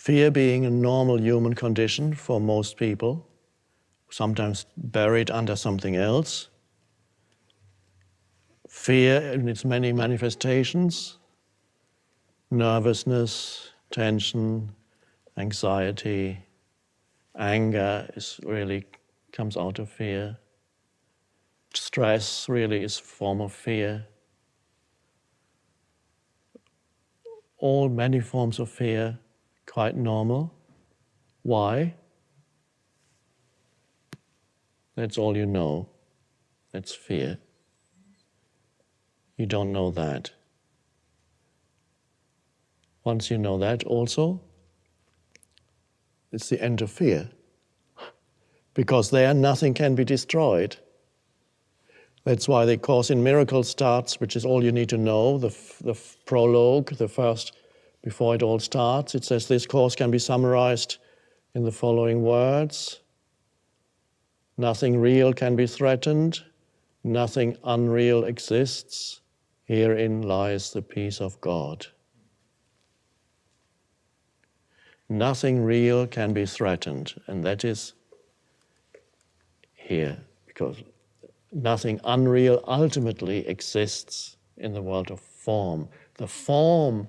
Fear being a normal human condition for most people, sometimes buried under something else. Fear in its many manifestations, nervousness, tension, anxiety, anger comes out of fear. Stress really is a form of fear. Many forms of fear, quite normal. Why? That's all you know. That's fear. You don't know that. Once you know that also, it's the end of fear. Because there nothing can be destroyed. That's why the Course in Miracles starts, which is all you need to know, the prologue, the first, before it all starts. It says this course can be summarized in the following words. Nothing real can be threatened. Nothing unreal exists. Herein lies the peace of God. Nothing real can be threatened, and that is here, because nothing unreal ultimately exists in the world of form. The form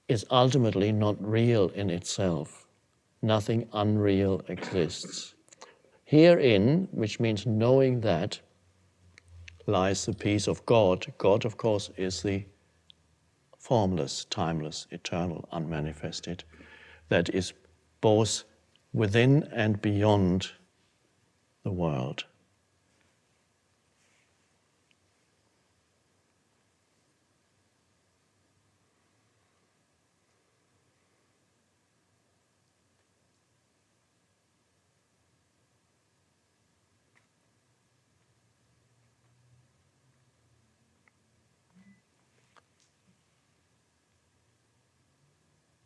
is ultimately not real in itself. Nothing unreal exists. Herein, which means knowing that, lies the peace of God. God, of course, is the formless, timeless, eternal, unmanifested, that is both within and beyond the world.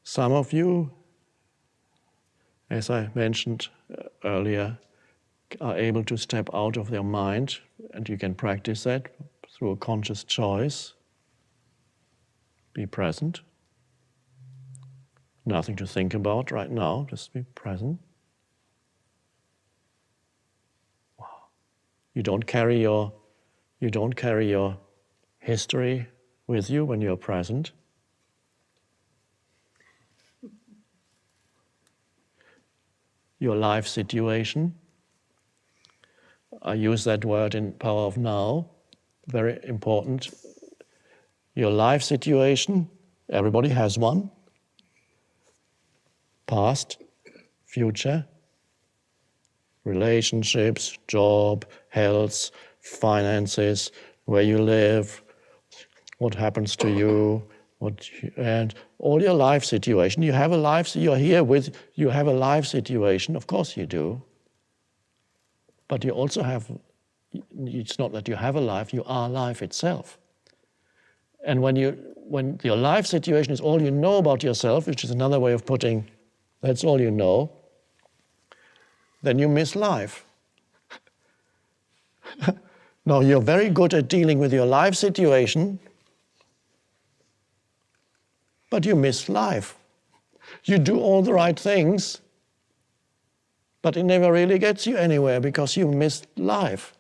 Some of you, as I mentioned earlier, are able to step out of their mind, and you can practice that through a conscious choice. Be present. Nothing to think about right now, just be present. Wow. You don't carry your history with you when you're present. Your life situation. I use that word in Power of Now, very important. Your life situation, everybody has one. Past, future, relationships, job, health, finances, where you live, what happens to you, and all your life situation. You have a life, you have a life situation, of course you do. But you also have, it's not that you have a life, you are life itself. And when your life situation is all you know about yourself, which is another way of putting, that's all you know, then you miss life. Now, you're very good at dealing with your life situation, but you miss life. You do all the right things, but it never really gets you anywhere because you missed life.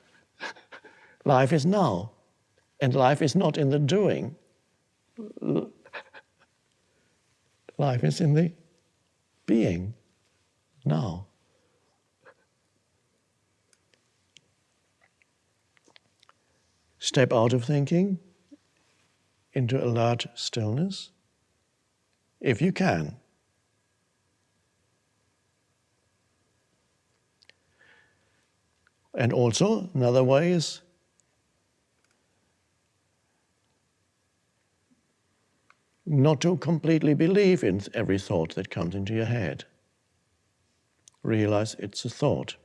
Life is now, and life is not in the doing. Life is in the being, now. Step out of thinking into alert stillness, if you can. And also, another way is not to completely believe in every thought that comes into your head. Realize it's a thought.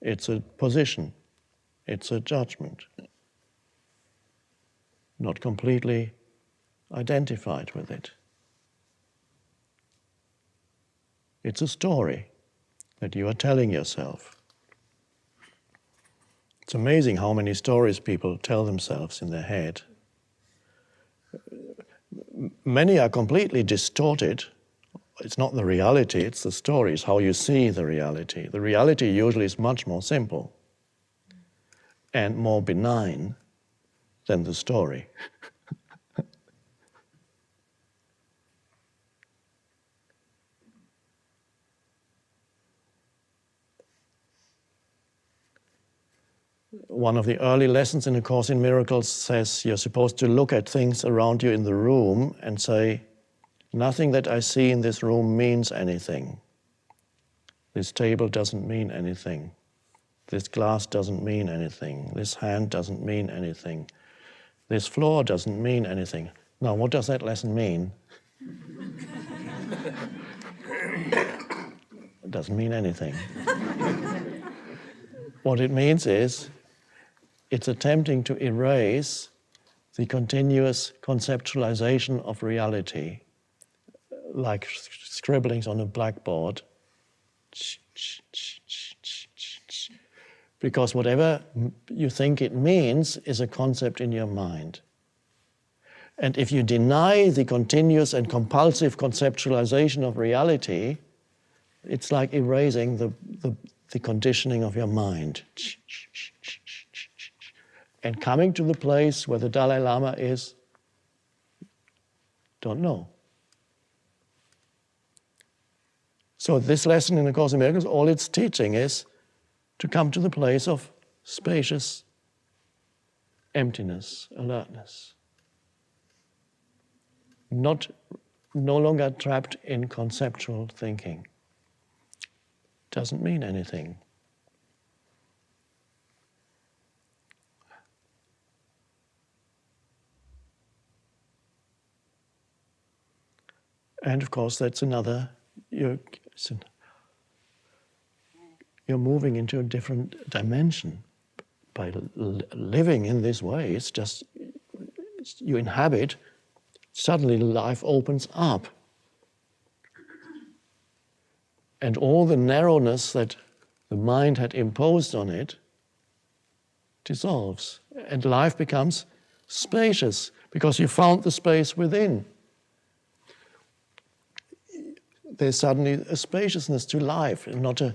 It's a position. It's a judgment. Not completely identified with it. It's a story that you are telling yourself. It's amazing how many stories people tell themselves in their head. Many are completely distorted. It's not the reality, it's the story, it's how you see the reality. The reality usually is much more simple and more benign than the story. One of the early lessons in A Course in Miracles says you're supposed to look at things around you in the room and say, nothing that I see in this room means anything. This table doesn't mean anything. This glass doesn't mean anything. This hand doesn't mean anything. This floor doesn't mean anything. Now, what does that lesson mean? It doesn't mean anything. What it means is, it's attempting to erase the continuous conceptualization of reality, like scribblings on a blackboard. Because whatever you think it means is a concept in your mind. And if you deny the continuous and compulsive conceptualization of reality, it's like erasing the conditioning of your mind. And coming to the place where the Dalai Lama is, don't know. So this lesson in A Course in Miracles, all it's teaching is to come to the place of spacious emptiness, alertness. No longer trapped in conceptual thinking. Doesn't mean anything. And of course, that's another, you're moving into a different dimension. By living in this way, it's just, you inhabit, suddenly life opens up. And all the narrowness that the mind had imposed on it dissolves. And life becomes spacious, because you found the space within. There's suddenly a spaciousness to life, and not a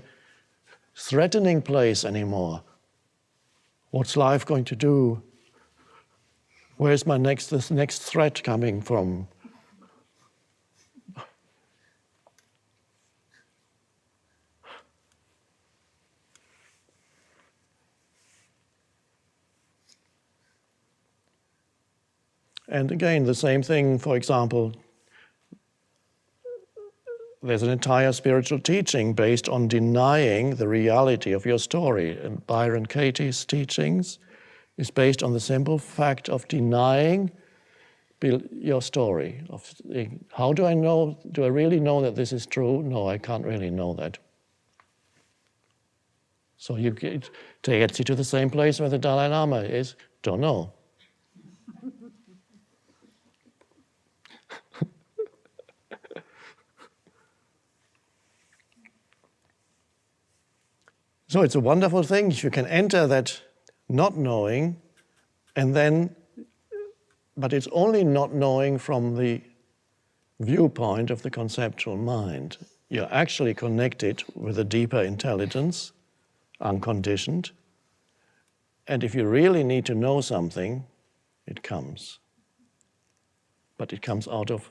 threatening place anymore. What's life going to do? Where's this next threat coming from? And again, the same thing, for example, there's an entire spiritual teaching based on denying the reality of your story. And Byron Katie's teachings is based on the simple fact of denying your story. How do I know? Do I really know that this is true? No, I can't really know that. So you get you to the same place where the Dalai Lama is. Don't know. So it's a wonderful thing if you can enter that not knowing, and then, but it's only not knowing from the viewpoint of the conceptual mind. You're actually connected with a deeper intelligence, unconditioned, and if you really need to know something, it comes. But it comes out of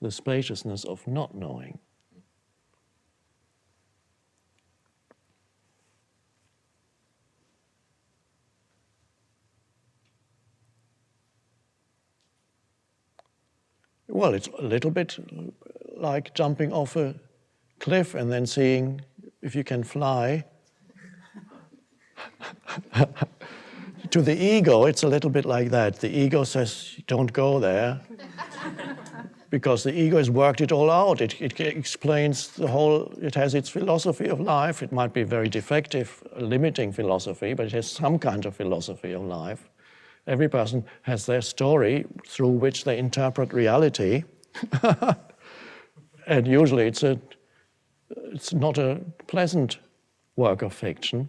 the spaciousness of not knowing. Well, it's a little bit like jumping off a cliff and then seeing if you can fly. To the ego, it's a little bit like that. The ego says, don't go there, because the ego has worked it all out. It explains the whole, it has its philosophy of life. It might be very defective, limiting philosophy, but it has some kind of philosophy of life. Every person has their story through which they interpret reality. And usually it's not a pleasant work of fiction.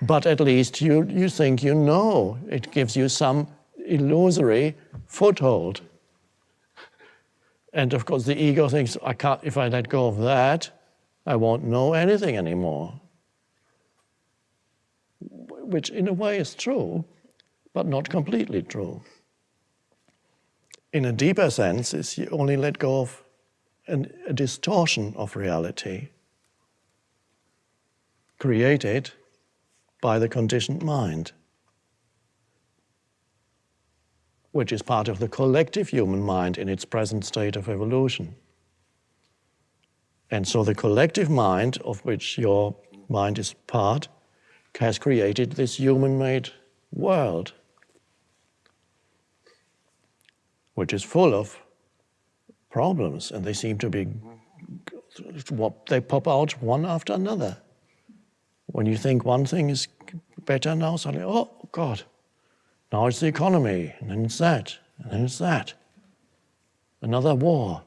But at least you think you know. It gives you some illusory foothold. And of course the ego thinks, I can't, if I let go of that, I won't know anything anymore. Which in a way is true, but not completely true. In a deeper sense, is you only let go of a distortion of reality created by the conditioned mind, which is part of the collective human mind in its present state of evolution. And so the collective mind, of which your mind is part, has created this human-made world, which is full of problems, and they seem to be, they pop out one after another. When you think one thing is better now, suddenly, oh God, now it's the economy, and then it's that, and then it's that. Another war,